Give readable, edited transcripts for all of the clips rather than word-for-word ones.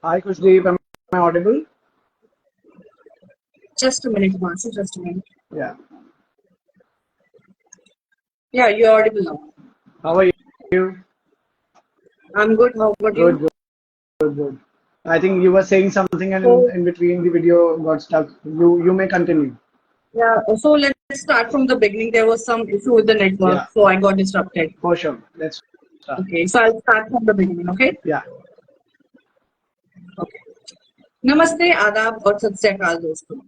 Hi, Kushdeep. Am I audible? Just a minute, Himanshu, just a minute. Yeah. Yeah, you're audible now. How are you? I'm good. How about Good, you? good, good, good. I think you were saying something and So, in between the video got stuck. You may continue. yeah, so let's start from the beginning. There was some issue with the network, Yeah, so I got disrupted. for sure. Let's start. Okay, so I'll start from the beginning, okay? Yeah. Okay. नमस्ते, आदाब और सत श्री अकाल दोस्तों।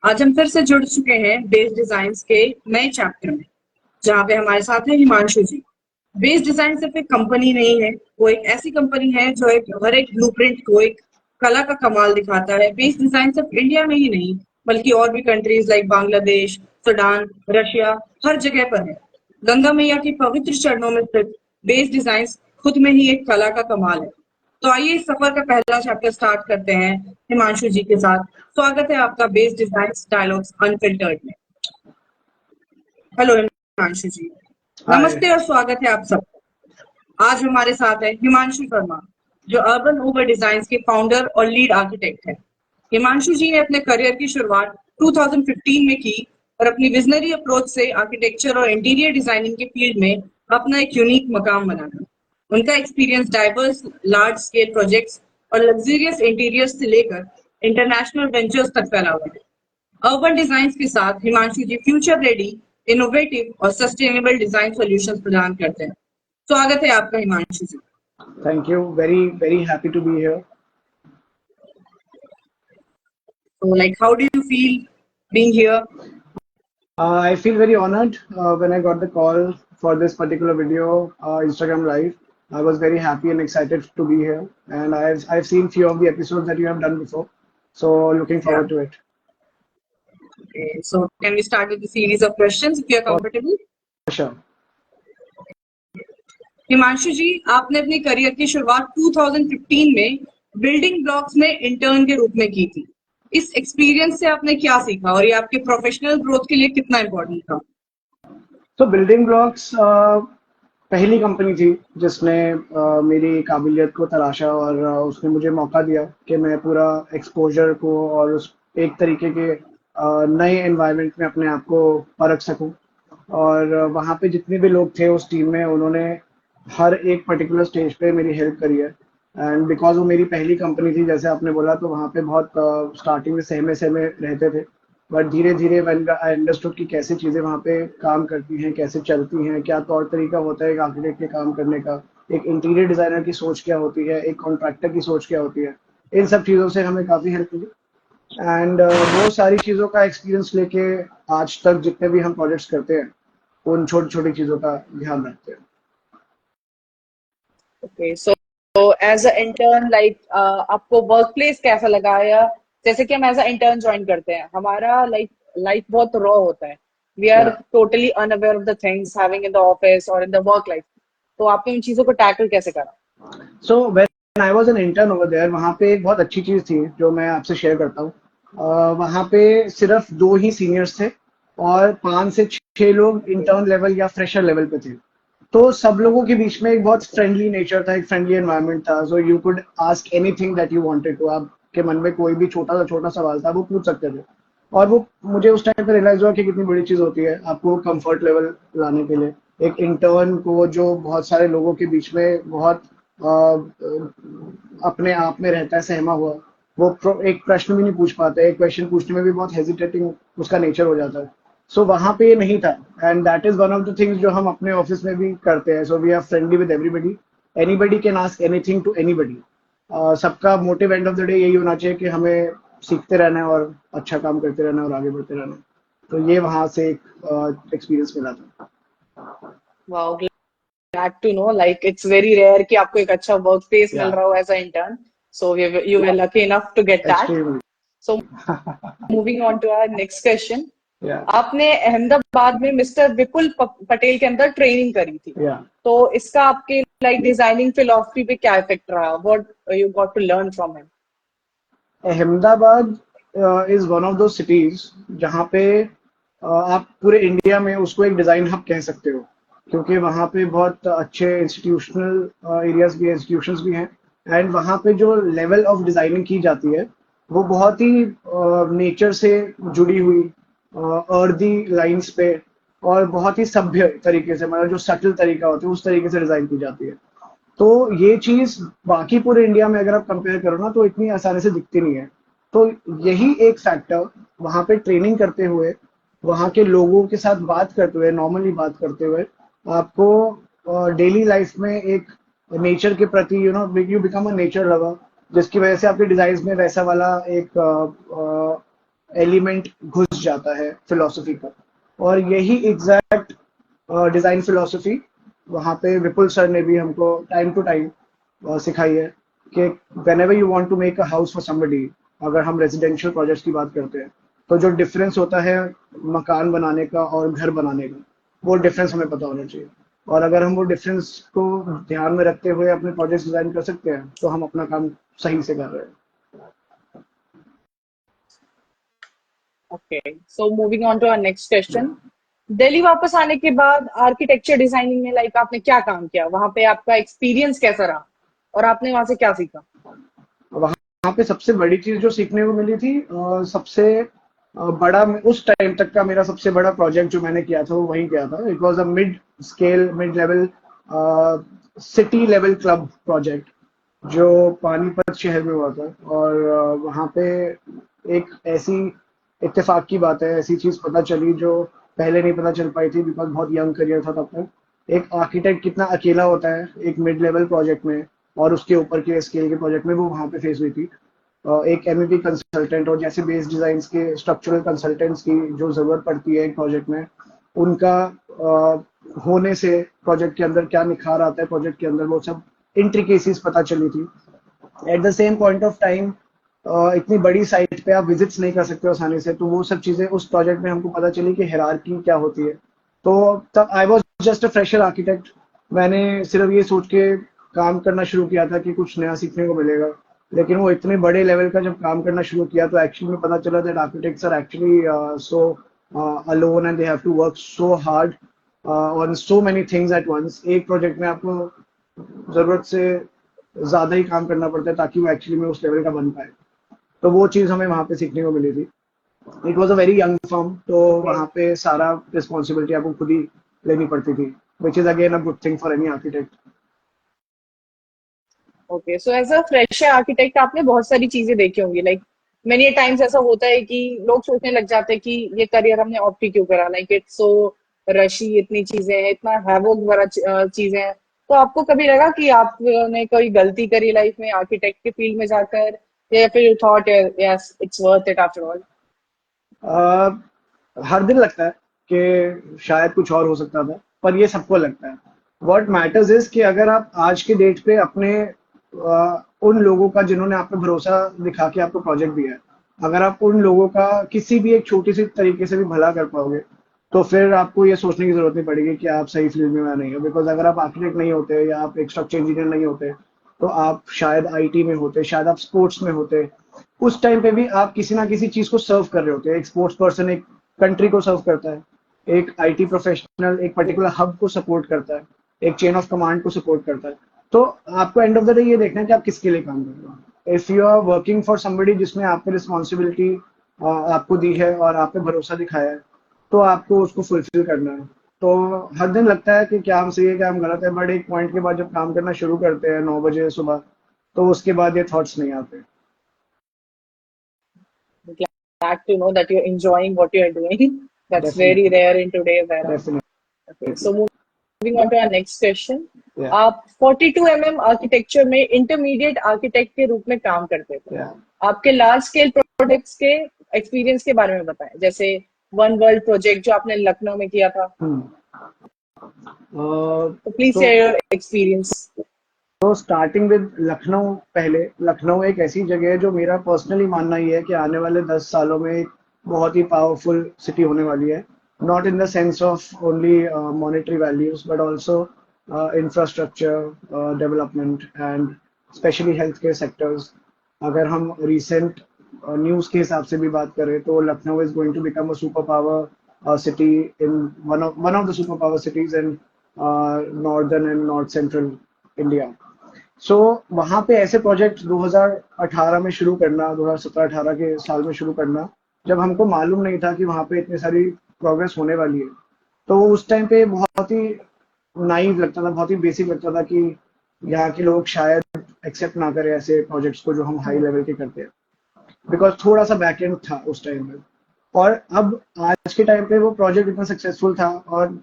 आज हम फिर से जुड़ चुके हैं बेस डिजाइन्स के नए चैप्टर में, जहाँ पे हमारे साथ है हिमांशु जी। बेस डिजाइन सिर्फ एक कंपनी नहीं है, वो एक ऐसी कंपनी है जो हर एक ब्लूप्रिंट को एक कला का कमाल दिखाता है। बेस डिजाइन सिर्फ इंडिया में ही नहीं, बल्कि और भी countries like Bangladesh, Sudan, Russia, हर जगह पर है। गंगा मैया की पवित्र चरणों में स्थित बेस डिजाइन खुद में ही एक कला का कमाल है। तो आइए इस सफर का पहला चैप्टर स्टार्ट करते हैं हिमांशु जी के साथ। स्वागत है आपका बेस डिजाइन डायलॉग्स अनफिल्टर्ड में। हेलो हिमांशु जी। Hi. नमस्ते और स्वागत है आप सब। आज हमारे साथ है हिमांशु शर्मा, जो अर्बन ओवर डिजाइन के फाउंडर और लीड आर्किटेक्ट है। हिमांशु जी ने अपने करियर की शुरुआत 2015 में की और अपनी विजनरी अप्रोच से आर्किटेक्चर और इंटीरियर डिजाइनिंग के फील्ड में अपना एक यूनिक मकाम बनाया। उनका experience diverse large scale projects और लग्जरियस इंटीरियर्स से लेकर इंटरनेशनल वेंचर्स तक फैला हुआ है। अर्बन डिजाइन के साथ हिमांशु जी फ्यूचर रेडी, इनोवेटिव और सस्टेनेबल डिजाइन सॉल्यूशंस प्रदान करते हैं। स्वागत है आपका हिमांशु जी। Thank you. Very, very happy to be here. So, like, how do you feel being here? I feel very honored when I got the call for this particular video, Instagram Live. I was very happy and excited to be here, and I've seen few of the episodes that you have done before, so looking Yeah. forward to it. Okay. So, can we start with the series of questions if you are For comfortable? sure. Himanshu जी, आपने अपनी career की शुरुआत 2015 में building blocks में intern के रूप में की थी। इस एक्सपीरियंस से आपने क्या सीखा और ये आपके प्रोफेशनल ग्रोथ के लिए कितना इम्पोर्टेंट था? तो बिल्डिंग ब्लॉक्स पहली कंपनी थी जिसने मेरी काबिलियत को तराशा और उसने मुझे मौका दिया कि मैं पूरा एक्सपोजर को और उस एक तरीके के नए एनवायरनमेंट में अपने आप को परख सकूं। और वहाँ पे जितने भी लोग थे उस टीम में, उन्होंने हर एक पर्टिकुलर स्टेज पे मेरी हेल्प करी है। एंड बिकॉज वो मेरी पहली कंपनी थी, जैसे आपने बोला, तो वहाँ पे बहुत स्टार्टिंग में सहमे सहमे रहते थे, बट धीरे धीरे व्हेन आई अंडरस्टूड कि कैसे चीज़ें वहाँ पे काम करती हैं, कैसे चलती हैं, क्या तौर तरीका होता है एक आर्किटेक्ट के काम करने का, एक इंटीरियर डिजाइनर की सोच क्या होती है, एक कॉन्ट्रैक्टर की सोच क्या होती है, इन सब चीज़ों से हमें काफ़ी हेल्प मिली। एंड वो सारी चीज़ों का एक्सपीरियंस लेके आज तक जितने भी हम प्रोजेक्ट्स करते हैं, उन छोटी छोटी चीज़ों का ध्यान रखते हैं। Okay, so as a intern like आपको वर्क प्लेस कैसा लगा? या जैसे कि हम एज अ इंटर्न ज्वाइन करते हैं, हमारा लाइफ बहुत रॉ होता है। वी आर या totally unaware of the things having in the office और इन द वर्क लाइफ। तो आपने उन चीजों को टैकल कैसे करा? So when I was an intern over there, वहाँ पे एक बहुत अच्छी चीज़ थी जो मैं आपसे शेयर करता हूँ। वहाँ पे सिर्फ 2 ही सीनियर्स थे और 5 से 6 लोग इंटर्न लेवल या फ्रेशर लेवल पे थे। तो सब लोगों के बीच में एक बहुत फ्रेंडली नेचर था, एक फ्रेंडली एनवायरनमेंट था, so you could ask anything that you wanted to. आपके मन में कोई भी छोटा सवाल था, वो पूछ सकते थे। और वो मुझे उस टाइम पे रियलाइज हुआ कि कितनी बड़ी चीज़ होती है आपको कंफर्ट लेवल लाने के लिए। एक इंटर्न को जो बहुत सारे लोगों के बीच में बहुत अपने आप में रहता है सहमा हुआ, वो एक प्रश्न भी नहीं पूछ पाता है, एक क्वेश्चन पूछने में भी बहुत हेजिटेटिंग उसका नेचर हो जाता है। सो वहाँ पे ये नहीं था, and that is one of the things जो हम अपने ऑफिस में भी करते हैं। So we are friendly with everybody, anybody can ask anything to anybody. सबका motive end of the day यही होना चाहिए कि हमें सीखते रहना है और अच्छा काम करते रहना है और आगे बढ़ते रहना है। तो ये वहाँ से एक एक्सपीरियंस मिला था। Wow, glad to know. Like, it's very rare कि आपको एक अच्छा वर्क स्पेस या मिल रहा हो as a intern. So you were lucky enough to get that. Extremely. So moving on to our next question. या आपने अहमदाबाद में मिस्टर विपुल पटेल के अंदर ट्रेनिंग करी थी। या तो इसका आपके लाइक डिजाइनिंग फिलॉसफी पे क्या इफेक्ट रहा? What you got to learn from him? Ahmedabad is one of दो सिटीज जहाँ पे आप पूरे इंडिया में उसको एक डिजाइन हब कह सकते हो, क्योंकि वहाँ पे बहुत अच्छे इंस्टीट्यूशनल एरियाज भी, इंस्टीट्यूशंस भी हैं, एंड वहाँ पे जो लेवल ऑफ डिजाइनिंग की जाती है वो बहुत ही नेचर से जुड़ी हुई अर्दी लाइंस पे और बहुत ही सभ्य तरीके से, मतलब जो सटल तरीका होता है उस तरीके से डिजाइन की जाती है। तो ये चीज बाकी पूरे इंडिया में अगर आप कंपेयर करो ना तो इतनी आसानी से दिखती नहीं है। तो यही एक फैक्टर, वहां पे ट्रेनिंग करते हुए, वहां के लोगों के साथ बात करते हुए, नॉर्मली बात करते हुए, आपको डेली लाइफ में एक नेचर के प्रति you become a nature lover, जिसकी वजह से आपके डिजाइन में वैसा वाला एक एलिमेंट घुस जाता है फिलोसफी का। और यही एग्जैक्ट डिजाइन फिलोसफी वहाँ पे विपुल सर ने भी हमको टाइम टू टाइम सिखाई है कि whenever you want to make a house for somebody, अगर हम रेजिडेंशियल प्रोजेक्ट्स की बात करते हैं तो जो डिफरेंस होता है मकान बनाने का और घर बनाने का, वो डिफरेंस हमें पता होना चाहिए। और अगर हम वो डिफरेंस को ध्यान में रखते हुए अपने प्रोजेक्ट्स डिजाइन कर सकते हैं तो हम अपना काम सही से कर रहे हैं। Okay, so moving on to our next question. Delhi वापस आने के बाद आर्किटेक्चर डिजाइनिंग में लाइक आपने क्या काम किया, वहां पे आपका एक्सपीरियंस कैसा रहा और आपने वहां से क्या सीखा? वहाँ पे सबसे बड़ी चीज जो सीखने को मिली थी, सबसे बड़ा उस टाइम तक का मेरा सबसे बड़ा प्रोजेक्ट जो मैंने किया था वो वहीं किया था। It was a mid scale, mid level, city level club project जो पानीपत शहर में हुआ था। और वहाँ पे एक ऐसी इत्तेफाक की बात है, ऐसी चीज पता चली जो पहले नहीं पता चल पाई थी, बिकॉज बहुत यंग करियर था तब तक। एक आर्किटेक्ट कितना अकेला होता है एक मिड लेवल प्रोजेक्ट में और उसके ऊपर के स्केल के प्रोजेक्ट में, वो वहाँ पे फेस हुई थी। एक एमईपी कंसल्टेंट और जैसे बेस डिजाइन के स्ट्रक्चरल कंसल्टेंट्स की जो जरूरत पड़ती है एक प्रोजेक्ट में, उनका होने से प्रोजेक्ट के अंदर क्या निखार आता है प्रोजेक्ट के अंदर, वो सब इंट्रिकेसीज पता चली थी। At the same point of time इतनी बड़ी साइट पे आप विजिट्स नहीं कर सकते आसानी से, तो वो सब चीजें उस प्रोजेक्ट में हमको पता चली कि हायरार्की क्या होती है। तो तब I was just a fresher architect. मैंने सिर्फ ये सोच के काम करना शुरू किया था कि कुछ नया सीखने को मिलेगा, लेकिन वो इतने बड़े लेवल का जब काम करना शुरू किया तो एक्चुअली में पता चला that architects are actually so alone and they have to work so hard on so many things at once. एक प्रोजेक्ट में आपको जरूरत से ज्यादा ही काम करना पड़ता है ताकि वो एक्चुअली में उस लेवल का बन पाए। तो वो चीज हमें वहां पे सीखने को मिली थी। It was a very young firm, तो वहां पे सारा रिस्पॉन्सिबिलिटी आपको खुद ही लेनी पड़ती थी, which is again a good thing for any architect. Okay, so as a fresher architect आपने बहुत सारी चीजें देखी होंगी, लाइक मेनी टाइम्स ऐसा होता है कि लोग सोचने लग जाते हैं कि ये करियर हमने ऑप्ट ही क्यों करा, लाइक इट्स सो रशी, इतनी चीजें हैं, इतना हैवोक भरा चीजें हैं। तो आपको कभी लगा कि आपने कोई गलती करी लाइफ में आर्किटेक्ट के फील्ड में जाकर, या फिर you thought yes it's worth it after all? हर दिन लगता है कि शायद कुछ और हो सकता था, पर ये सबको लगता है। व्हाट मैटर्स इज कि अगर आप आज के डेट पे अपने उन लोगों का जिन्होंने आप पे भरोसा दिखा के आपको प्रोजेक्ट दिया है, अगर आप उन लोगों का किसी भी एक छोटी सी तरीके से भी भला कर पाओगे, तो फिर आपको ये सोचने की जरूरत नहीं पड़ेगी कि आप सही फील्ड में नहीं हो। बिकॉज अगर आप आर्किटेक्ट नहीं होते या आप एक स्ट्रक्चर इंजीनियर नहीं होते तो आप शायद आईटी में होते, शायद आप स्पोर्ट्स में होते। उस टाइम पे भी आप किसी ना किसी चीज को सर्व कर रहे होते हैं। एक स्पोर्ट्स पर्सन एक कंट्री को सर्व करता है, एक आईटी प्रोफेशनल एक पर्टिकुलर हब को सपोर्ट करता है, एक चेन ऑफ कमांड को सपोर्ट करता है। तो आपको एंड ऑफ द डे ये देखना है कि आप किसके लिए काम कर रहे हो। If you are working for somebody जिसने आप पे रिस्पॉन्सिबिलिटी आपको दी है और आप पे भरोसा दिखाया है, तो आपको उसको फुलफिल करना है। तो हर दिन लगता है कि क्या हम सही है क्या हम गलत है, बट एक पॉइंट के बाद जब काम करना शुरू करते हैं 9 बजे सुबह, तो उसके बाद ये थॉट्स नहीं आते। Glad to know that you're enjoying what you're doing. That's very definitely, rare in today's era. Okay, so definitely. moving on to our next question. या आप 42 आर्किटेक्चर में इंटरमीडिएट आर्किटेक्ट के रूप में काम करते थे। या आपके लार्ज स्केल प्रोजेक्ट्स के एक्सपीरियंस के बारे में बताएं, जैसे वन वर्ल्ड प्रोजेक्ट जो आपने लखनऊ में किया था। तो प्लीज तो share your experience. Starting with Lucknow, पहले लखनऊ एक ऐसी जगह है जो मेरा पर्सनली मानना ही है कि आने वाले 10 सालों में एक बहुत ही पावरफुल सिटी होने वाली है। Not in the sense of only monetary values but also infrastructure development and specially health care sectors. अगर हम रिसेंट न्यूज़ के हिसाब से भी बात करें तो Lucknow is going to become a super power city in one of the super power cities in northern and north central India. So वहां पे ऐसे प्रोजेक्ट 2018 में शुरू करना, 2017-18 के साल में शुरू करना, जब हमको मालूम नहीं था कि वहां पे इतनी सारी प्रोग्रेस होने वाली है, तो उस टाइम पे बहुत ही नाइव लगता था, बहुत ही बेसिक लगता था कि यहाँ के लोग शायद एक्सेप्ट ना करें ऐसे प्रोजेक्ट्स को जो हम हाई लेवल के करते हैं, बिकॉज थोड़ा सा बैकएंड था उस टाइम में। और अब आज के टाइम पे वो प्रोजेक्ट इतना सक्सेसफुल था, और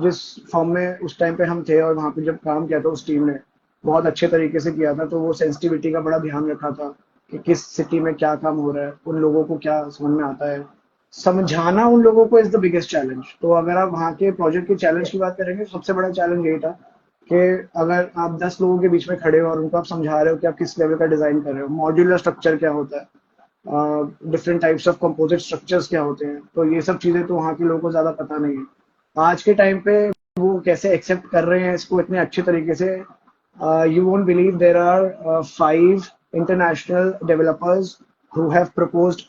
जिस फॉर्म में उस टाइम पे हम थे और वहाँ पे जब काम किया था उस टीम ने बहुत अच्छे तरीके से किया था, तो वो सेंसिटिविटी का बड़ा ध्यान रखा था कि किस सिटी में क्या काम हो रहा है, उन लोगों को क्या समझ में आता है, समझाना उन लोगों को इज द बिगेस्ट चैलेंज। तो अगर आप वहाँ के प्रोजेक्ट के चैलेंज की बात करेंगे तो सबसे बड़ा चैलेंज यही था कि अगर आप 10 लोगों के बीच में खड़े हो और उनको आप समझा रहे हो कि आप किस लेवल का डिजाइन कर रहे हो, मॉड्यूलर स्ट्रक्चर क्या होता है, different types of composite structures क्या होते हैं, तो ये सब चीजें तो वहाँ के लोगों को ज्यादा पता नहीं है। आज के टाइम पे वो कैसे एक्सेप्ट कर रहे हैं इसको इतने अच्छे तरीके से। You won't believe there are 5 international developers who have proposed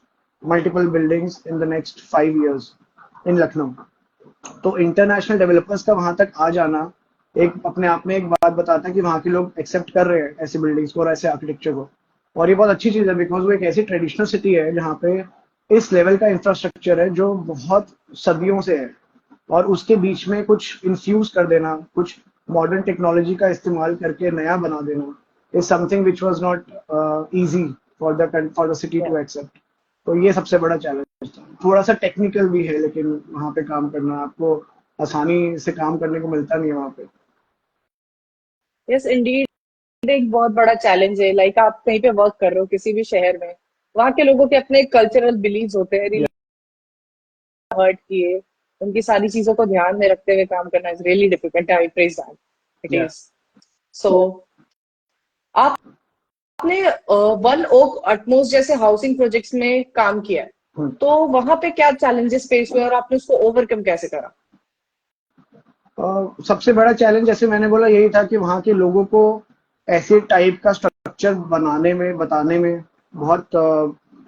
multiple buildings in the next 5 years in Lucknow. तो इंटरनेशनल डेवलपर्स का वहां तक आ जाना एक अपने आप में एक बात बताता है कि वहाँ के लोग एक्सेप्ट कर रहे हैं ऐसी बिल्डिंग्स को और ऐसे आर्किटेक्चर को। और ये बहुत अच्छी चीज है, बिकॉज वो एक ऐसी ट्रेडिशनल सिटी है जहाँ पे इस लेवल का इंफ्रास्ट्रक्चर है जो बहुत सदियों से है, और उसके बीच में कुछ इन्फ्यूज कर देना, कुछ मॉडर्न टेक्नोलॉजी का इस्तेमाल करके नया बना देना is something which was not easy for the city to accept. तो ये सबसे बड़ा चैलेंज था, थोड़ा सा टेक्निकल भी है, लेकिन वहाँ पे काम करना आपको आसानी से काम करने को मिलता नहीं है वहाँ पे। यस इंडीड, एक बहुत बड़ा चैलेंज है। लाइक आप कहीं पे वर्क कर रहे हो किसी भी शहर में, वहाँ के लोगों के अपने कल्चरल बिलीव्स होते हैं, Yeah. हर्ट किए, उनकी सारी चीजों को ध्यान में रखते हुए काम करना is really difficult. I praise that it Yeah. Is. So आपने वन ओक अटमोस जैसे हाउसिंग प्रोजेक्ट्स में काम किया है, हम्म। तो वहां पे क्या चैलेंजेस फेस हुए और आपने उसको ओवरकम कैसे करा? सबसे बड़ा चैलेंज जैसे मैंने बोला यही था कि वहाँ के लोगों को ऐसे टाइप का स्ट्रक्चर बनाने में बताने में बहुत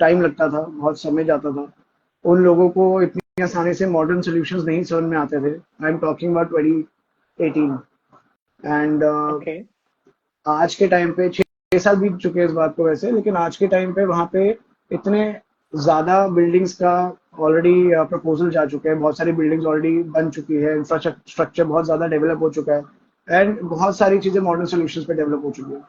टाइम लगता था, बहुत समय जाता था। उन लोगों को इतनी आसानी से मॉडर्न सॉल्यूशंस नहीं समझ में आते थे। I am talking about 2018। And okay. आज के टाइम पे 6 साल बीत चुके हैं इस बात को वैसे, लेकिन आज के टाइम पे वहाँ पे इतने ज्यादा बिल्डिंग्स का ऑलरेडी प्रपोजल जा चुके हैं, बहुत सारी बिल्डिंग्स ऑलरेडी बन चुकी है, इंफ्रास्ट्रक्चर बहुत ज्यादा डेवलप हो चुका है, एंड बहुत सारी चीजें मॉडर्न सोल्यूशंस पे डेवलप हो चुकी है।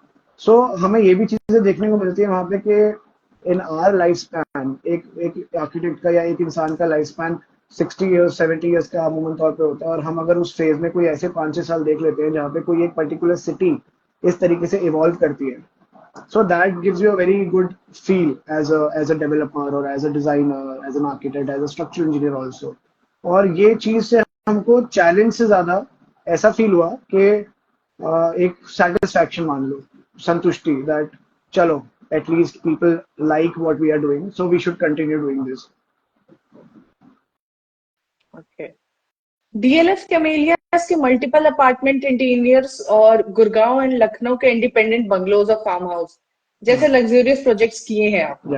सो हमें ये भी चीजें देखने को मिलती है वहाँ पे कि इन आवर लाइफ स्पैन, एक एक आर्किटेक्ट का या एक इंसान का लाइफ स्पैन 60 years 70 years का अमूमन तौर पे होता है, और हम अगर उस फेज में कोई ऐसे 5-6 साल देख लेते हैं जहाँ पे कोई एक पर्टिकुलर सिटी इस तरीके से इवॉल्व करती है, so that gives you a very good feel as a developer or as a designer, as an architect, as a structural engineer also। और ये चीज से हमको चैलेंज से ज्यादा ऐसा फील हुआ कि एक सेटिस्फैक्शन मान लो, संतुष्टि, दैट चलो at least people like what we are doing, so we should continue doing this. Okay. DLF Camellias के मल्टीपल अपार्टमेंट इंटीरियर्स और गुड़गांव एंड लखनऊ के इंडिपेंडेंट बंगलोज और फार्म हाउस जैसे लग्जरियस प्रोजेक्ट्स किए हैं आपने,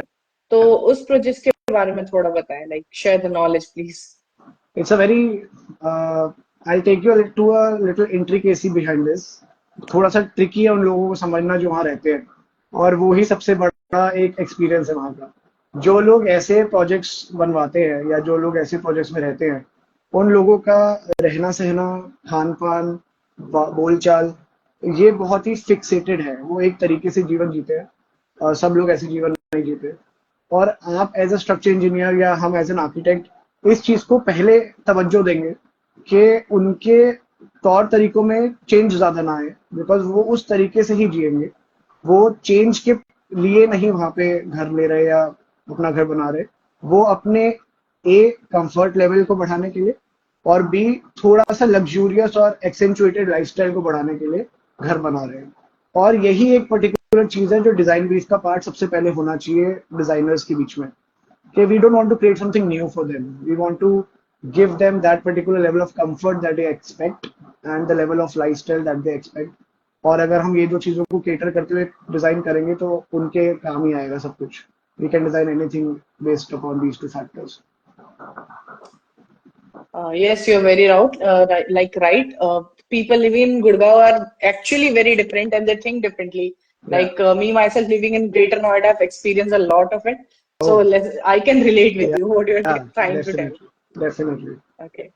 तो उस प्रोजेक्ट्स के बारे में थोड़ा बताएं, like share the knowledge please. It's a very I'll take you to a little intricacy behind this। थोड़ा सा ट्रिकी है उन लोगों को समझना जो वहाँ रहते हैं, और वो ही सबसे बड़ा एक एक्सपीरियंस है वहाँ का। जो लोग ऐसे प्रोजेक्ट्स बनवाते हैं या जो लोग ऐसे प्रोजेक्ट्स में रहते हैं, उन लोगों का रहना सहना, खान पान, बोलचाल, ये बहुत ही फिक्सेटेड है। वो एक तरीके से जीवन जीते हैं, और सब लोग ऐसे जीवन नहीं जीते। और आप एज अ स्ट्रक्चर इंजीनियर या हम एज एन आर्किटेक्ट इस चीज को पहले तवज्जो देंगे कि उनके तौर तरीकों में चेंज ज्यादा ना आए, बिकॉज वो उस तरीके से ही जिएंगे। वो चेंज के लिए नहीं वहां पे घर ले रहे या अपना घर बना रहे, वो अपने ए कंफर्ट लेवल को बढ़ाने के लिए, और बी थोड़ा सा लग्जूरियस और एक्सेंचुएटेड लाइफस्टाइल को बढ़ाने के लिए घर बना रहे हैं। और यही एक पर्टिकुलर चीज है जो डिजाइन ब्रीफ का पार्ट सबसे पहले होना चाहिए डिजाइनर्स के बीच में, कि we don't want to create something new for them, we want to give them that particular level of comfort that they expect and the level of lifestyle that they expect। और अगर हम ये दो चीजों को केटर करते हुए design करेंगे तो उनके काम ही आएगा सब कुछ। we can design anything based upon these two factors। Yes, you're very right. Right. people living in Gurgaon are actually very different and they think differently. Yeah. Like me myself living in Greater Noida, I've experienced a lot of it. So Oh, I can relate with you what you're yeah, trying to tell. definitely, definitely. Okay.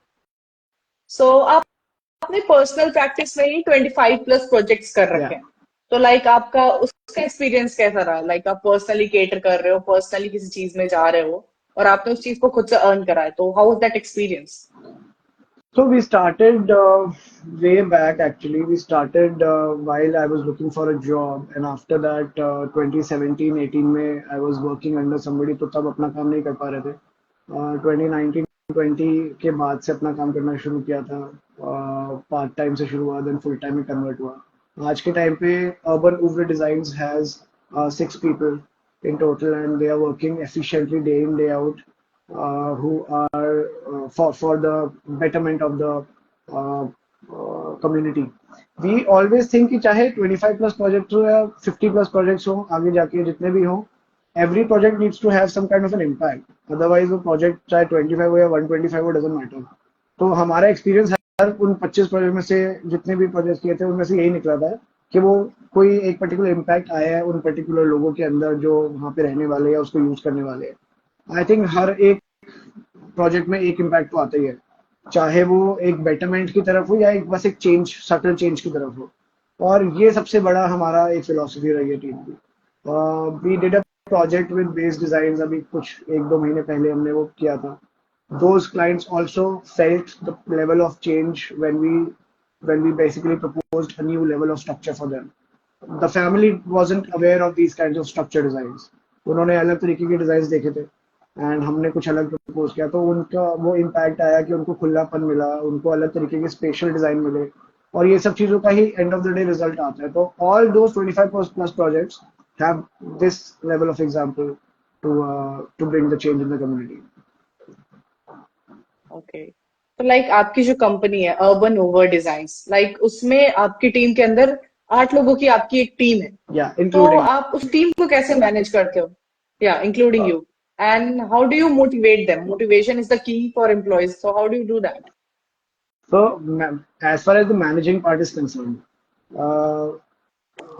So आपने personal practice में ही 25 plus projects कर Yeah. रखे हैं तो like आपका उसका experience कैसा रहा लाइक आप पर्सनली केटर कर रहे हो पर्सनली किसी चीज में जा रहे हो और आपने उस चीज को खुद से अर्न करा है तो how was that experience So we started way back actually. We started while I was looking for a job, and after that 2017-18 में I was working under somebody, तो तब अपना काम नहीं कर पा रहे थे. 2019-20 के बाद से अपना काम करना शुरू किया था. पार्ट टाइम से शुरू हुआ, देन फुल टाइम में कन्वर्ट हुआ. आज के टाइम पे Urban Uber Designs has 6 people in total, and they are working efficiently day in day out. Who are for the betterment of the community. We always think कि चाहे 25 plus projects हो या 50 plus projects हो आगे जाके जितने भी हो, every project needs to have some kind of an impact. Otherwise वो project चाहे 25 हो या 125 हो, doesn't matter. तो हमारा एक्सपीरियंस हर उन 25 प्रोजेक्ट में से जितने भी प्रोजेक्ट किए थे उनमें से यही निकला था कि वो कोई एक पर्टिकुलर इम्पैक्ट आया है उन पर्टिकुलर लोगों के अंदर जो वहाँ पे रहने वाले या उसको यूज करने वाले हैं. आई थिंक हर एक प्रोजेक्ट में एक इम्पैक्ट तो आता ही है, चाहे वो एक बेटरमेंट की तरफ हो या एक बस एक चेंज, सटल चेंज की तरफ हो. और ये सबसे बड़ा हमारा एक फिलोसफी रही है टीम की. We did a project with Base Design, अभी कुछ 1-2 महीने पहले हमने वो किया था. Those clients also felt the level of change when we basically proposed a new level of structure for them. The family wasn't aware of these kinds of structure designs. उन्होंने अलग तरीके के डिजाइन देखे थे एंड हमने कुछ अलग propose किया, तो उनका वो इम्पैक्ट आया कि उनको खुलापन मिला, उनको अलग तरीके के स्पेशल डिजाइन मिले, और ये सब चीजों का ही end of the day result आता है. तो all those 25 plus projects have this level of example to bring the change in the community. Okay तो लाइक आपकी जो कंपनी है अर्बन ओवर डिजाइन्स लाइक उसमें आपकी टीम के अंदर 8 लोगों की आपकी एक टीम है या तो इंक्लूडिंग. आप उस टीम को कैसे मैनेज करते हो या including you and how do you motivate them motivation is the की for employees so how do you do that So, as far as the managing part is concerned,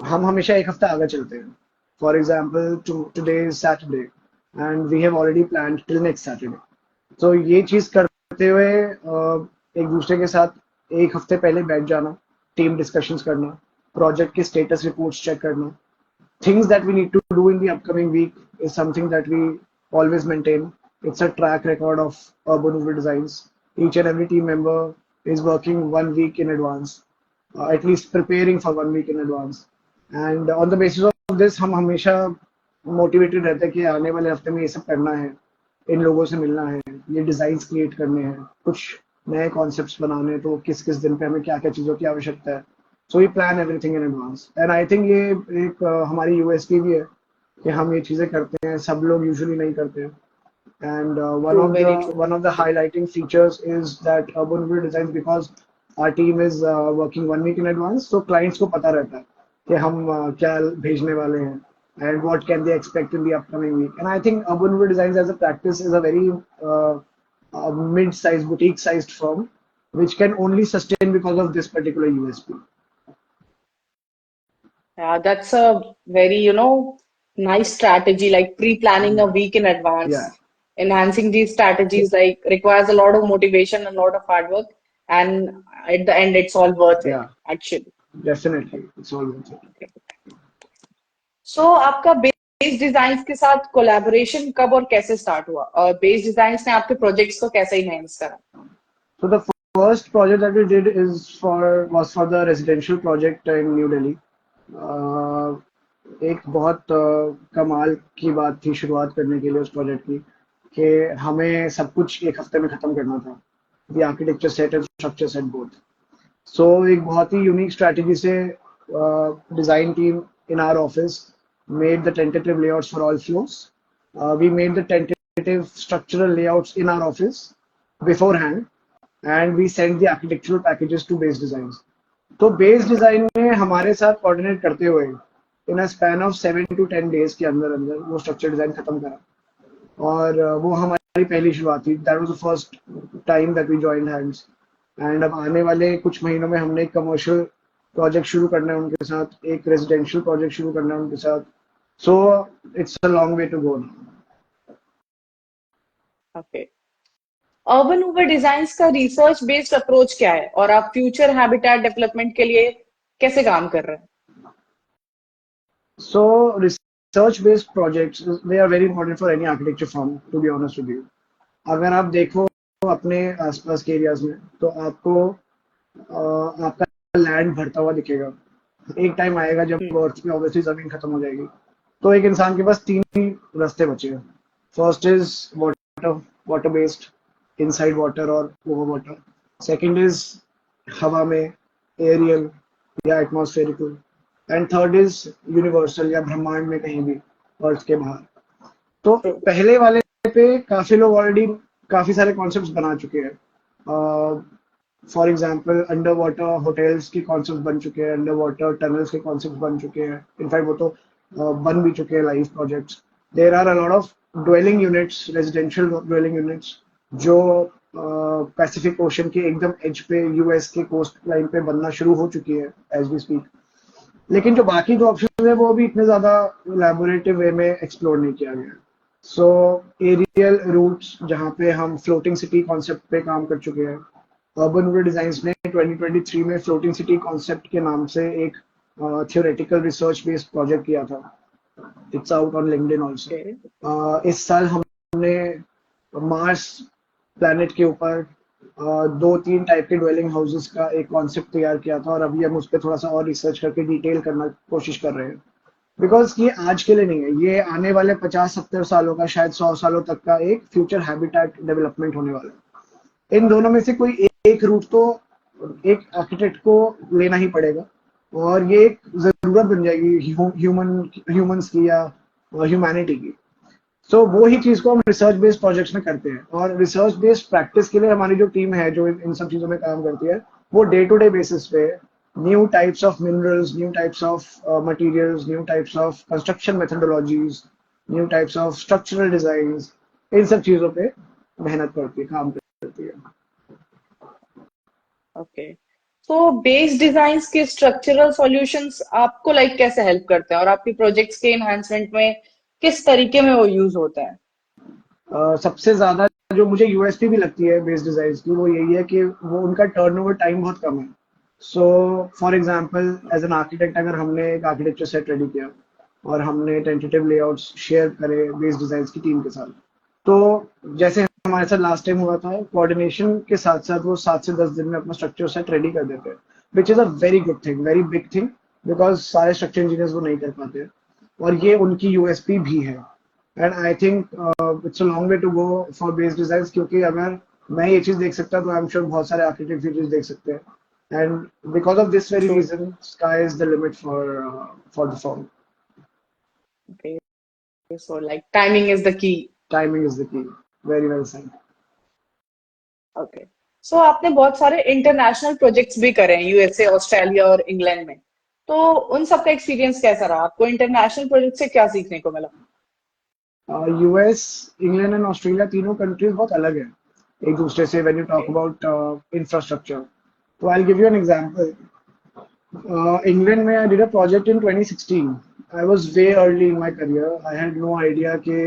हम हमेशा एक हफ्ता आगे चलते हैं. For example today is Saturday and we have already planned till next Saturday. तो ये चीज करते हुए एक दूसरे के साथ एक हफ्ते पहले बैठ जाना, टीम डिस्कशंस करना, प्रोजेक्ट के स्टेटस रिपोर्ट्स चेक करना, things that we need to do in the upcoming week is something that we always maintain. It's a track record of Urban Uber Designs. Each and every team member is working 1 week in advance, at least preparing for 1 week in advance. And on the basis of this, हम हमेशा motivated रहते हैं कि आने वाले हफ्ते में ये सब करना है, इन लोगों से मिलना है, ये डिजाइन्स क्रिएट करने हैं, कुछ नए कॉन्सेप्ट्स बनाने हैं, तो किस किस दिन पे हमें क्या क्या चीज़ों की आवश्यकता है. So we plan everything in advance and I think ये एक हमारी यूएसपी भी है कि हम ये चीज़ें करते हैं, सब लोग यूजुअली नहीं करते हैं. And true very true one of the highlighting features is that Urban Uber Designs, because our team is working 1 week in advance, so clients को पता रहता है कि हम क्या भेजने वाले हैं and what can they expect in the upcoming week. And I think Urban Uber Designs as a practice is a very mid-sized, boutique-sized firm which can only sustain because of this particular USP. Yeah, that's a very, nice strategy, like pre-planning a week in advance. Yeah, Enhancing these strategies like requires a lot of motivation and a lot of hard work, and at the end, it's all worth it, yeah, actually. definitely. It's all worth it. So, आपका base designs के साथ collaboration कब और कैसे start हुआ और base designs ने आपके प्रोजेक्ट्स को कैसे इनहेंस करा So the first project that we did was for the residential project in New Delhi. एक बहुत कमाल की बात थी शुरुआत करने के लिए उस प्रोजेक्ट की कि हमें सब कुछ एक हफ्ते में खत्म करना था. The architecture set and structure set both. So एक बहुत ही यूनिक स्ट्रैटेजी से design team in our office made the tentative layouts for all floors. We made the tentative structural layouts in our office beforehand, and we sent the architectural packages to base designs. तो base design ने हमारे साथ coordinate करते हुए इन a span of 7 to 10 days के अंदर अंदर वो स्ट्रक्चर डिजाइन खत्म करा, और वो हमारी पहली शुरुआत थी. That was the first time that we joined hands. And अब आने वाले कुछ महीनों में हमने एक कमर्शियल प्रोजेक्ट शुरू करना है उनके साथ, एक रेजिडेंशियल प्रोजेक्ट शुरू करना है उनके साथ. So it's a long way to go. Okay, urban uber designs का रिसर्च बेस्ड अप्रोच क्या है और आप फ्यूचर हैबिटेट डेवलपमेंट के लिए कैसे काम कर रहे हैं? So research-based projects, they are very important for any architecture firm, to be honest with you. अगर आप देखो अपने आसपास के एरियाज में, तो आपको आपका लैंड भरता हुआ दिखेगा. एक टाइम आएगा जब अर्थ में ऑब्वियसली जमीन खत्म हो जाएगी, तो एक इंसान के पास तीन ही रास्ते बचे. First is water, water based, inside water और ओवर वाटर. सेकंड इज हवा में, एरियल या एटमॉस्फेरिकल. एंड थर्ड इज यूनिवर्सल या ब्रह्मांड में कहीं भी, अर्थ के बाहर. तो पहले वाले पे काफी लोग ऑलरेडी काफी सारे कॉन्सेप्ट्स बना चुके हैं. For example under water hotels के कॉन्सेप्ट बन चुके हैं, अंडर वाटर टनल्स के कॉन्सेप्ट बन चुके हैं. इनफैक्ट वो तो बन भी चुके हैं live projects. There are a lot of dwelling units, residential dwelling units, जो पैसिफिक ओशन के एकदम एज पे यूएस के कोस्ट लाइन पे बनना शुरू हो चुकी है एज वी स्पीक. लेकिन जो बाकी जो ऑप्शन है वो भी इतने ज्यादा इलेबोरेटिव वे में एक्सप्लोर नहीं किया गया. सो एरियल रूट्स जहाँ पे हम फ्लोटिंग सिटी कॉन्सेप्ट पे काम कर चुके हैं. अर्बन रूरल डिजाइन्स ने 2023 में फ्लोटिंग सिटी कॉन्सेप्ट के नाम से एक थियोरेटिकल रिसर्च बेस्ड प्रोजेक्ट किया था. It's out on LinkedIn also. इस साल हमने मार्स प्लैनेट के ऊपर दो तीन टाइप के ड्वेलिंग हाउसेस का एक कॉन्सेप्ट तैयार किया था, और अभी हम उस पर थोड़ा सा और रिसर्च करके डिटेल करना कोशिश कर रहे हैं. बिकॉज ये आज के लिए नहीं है, ये आने वाले 50-70 सालों का, शायद 100 सालों तक का एक फ्यूचर हैबिटेट डेवलपमेंट होने वाला है. इन दोनों में से कोई एक रूट तो एक आर्किटेक्ट को लेना ही पड़ेगा, और ये एक जरूरत बन जाएगी ह्यूमंस की या ह्यूमैनिटी की. सो वो ही चीज को हम रिसर्च बेस्ड प्रोजेक्ट्स में करते हैं. और रिसर्च बेस्ड प्रैक्टिस के लिए हमारी जो टीम है जो इन सब चीजों में काम करती है, वो डे टू डे बेसिस पे new types of minerals, new types of materials, new types of construction methodologies, new types of structural design, इन सब चीजों पे मेहनत करती है, काम करती है. ओके, तो बेस डिजाइन्स के स्ट्रक्चरल सॉल्यूशंस आपको कैसे हेल्प करते हैं और आपकी प्रोजेक्ट्स के एनहांसमेंट में किस तरीके में वो यूज होता है? सबसे ज्यादा जो मुझे यूएसपी भी लगती है बेस डिजाइन की, वो यही है कि वो उनका टर्नओवर टाइम बहुत कम है. So for example as an architect, अगर हमने एक आर्किटेक्चर सेट रेडी किया और हमने टेंटेटिव लेआउट्स शेयर करे बेस डिजाइन की टीम के साथ, तो जैसे हमारे साथ लास्ट टाइम हुआ था, कोऑर्डिनेशन के साथ साथ वो 7 से 10 दिन में अपना स्ट्रक्चर सेट रेडी कर देते हैं, which is a very good thing, very big thing, because सारे स्ट्रक्चर इंजीनियर्स वो नहीं कर पाते हैं, और ये उनकी यूएसपी भी है. And I think it's a long way to go for Base Design, क्योंकि अगर मैं ये चीज देख सकता तो आई एम श्योर बहुत सारे आर्किटेक्ट ये चीज देख सकते हैं. And because of this very true. Reason, sky is the limit for the form. Okay, so timing is the key. Timing is the key. Very well said. Okay, so आपने बहुत सारे इंटरनेशनल प्रोजेक्ट्स भी करे हैं USA, Australia और England में, तो उन सब का एक्सपीरियंस कैसा रहा? आपको इंटरनेशनल प्रोजेक्ट से क्या सीखने को मिला? यूएस, इंग्लैंड एंड ऑस्ट्रेलिया तीनों कंट्रीज बहुत अलग है एक दूसरे से when you talk about infrastructure. तो I will give you an example. England में I did a project in 2016. I was way early in my career. I had no idea कि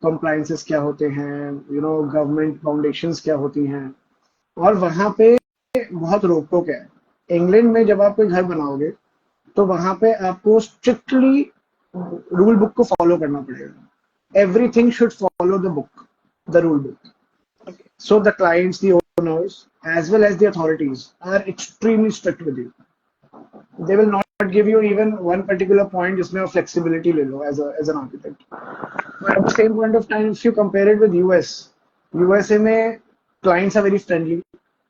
कंप्लायंसेस क्या होते हैं, गवर्नमेंट फाउंडेशंस क्या होती हैं, और वहां पे बहुत रोक टोक है. इंग्लैंड में जब आप कोई घर बनाओगे, तो वहां पे आपको स्ट्रिक्टली रूल बुक को फॉलो करना पड़ेगा. Everything should follow the book, the rule book. Okay, So the clients, the owners, as well as the authorities are extremely strict with you. They will not give you even one particular point जिसमें आप flexibility ले लो as an architect. But at the same point of time, if you compare it with US, USA में clients are very friendly.